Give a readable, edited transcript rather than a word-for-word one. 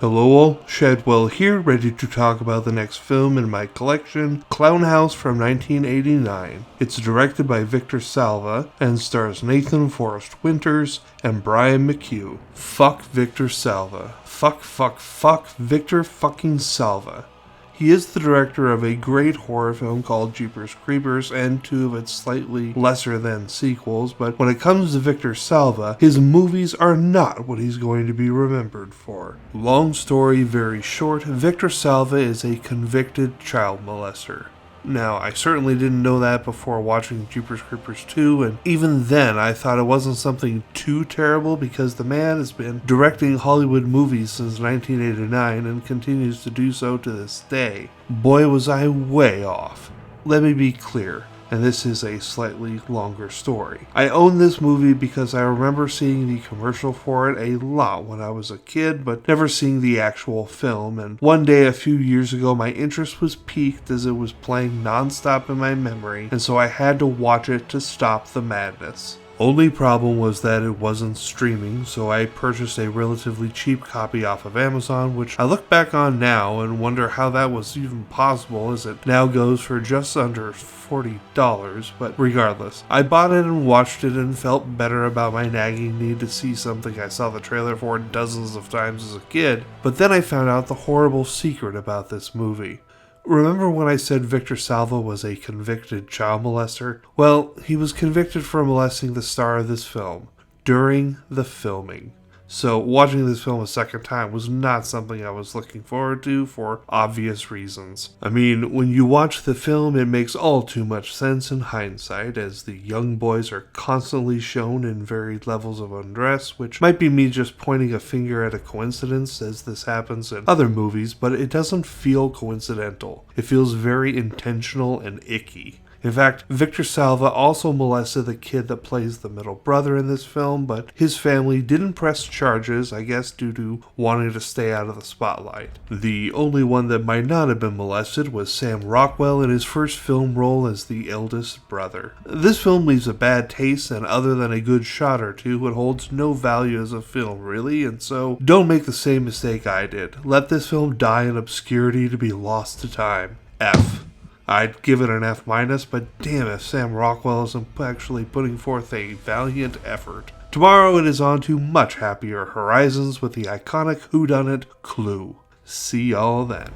Hello all, Shadwell here, ready to talk about the next film in my collection, Clownhouse from 1989. It's directed by Victor Salva and stars Nathan Forrest Winters and Brian McHugh. Fuck Victor Salva. Fuck Victor fucking Salva. He is the director of a great horror film called Jeepers Creepers and two of its slightly lesser than sequels, but when it comes to Victor Salva, his movies are not what he's going to be remembered for. Long story very short, Victor Salva is a convicted child molester. Now, I certainly didn't know that before watching Jeepers Creepers 2, and even then I thought it wasn't something too terrible because the man has been directing Hollywood movies since 1989 and continues to do so to this day. Boy, was I way off. Let me be clear, and this is a slightly longer story. I own this movie because I remember seeing the commercial for it a lot when I was a kid, but never seeing the actual film, and one day a few years ago my interest was piqued as it was playing non-stop in my memory, and so I had to watch it to stop the madness. Only problem was that it wasn't streaming, so I purchased a relatively cheap copy off of Amazon, which I look back on now and wonder how that was even possible, as it now goes for just under $40, but regardless. I bought it and watched it and felt better about my nagging need to see something I saw the trailer for dozens of times as a kid, but then I found out the horrible secret about this movie. Remember when I said Victor Salva was a convicted child molester? Well, he was convicted for molesting the star of this film during the filming. So watching this film a second time was not something I was looking forward to for obvious reasons. I mean, when you watch the film, it makes all too much sense in hindsight, as the young boys are constantly shown in varied levels of undress, which might be me just pointing a finger at a coincidence, as this happens in other movies, but it doesn't feel coincidental. It feels very intentional and icky. In fact, Victor Salva also molested the kid that plays the middle brother in this film, but his family didn't press charges, I guess due to wanting to stay out of the spotlight. The only one that might not have been molested was Sam Rockwell in his first film role as the eldest brother. This film leaves a bad taste, and other than a good shot or two, it holds no value as a film, really, and so don't make the same mistake I did. Let this film die in obscurity to be lost to time. F. I'd give it an F-, but damn if Sam Rockwell isn't actually putting forth a valiant effort. Tomorrow it is on to much happier horizons with the iconic whodunit Clue. See y'all then.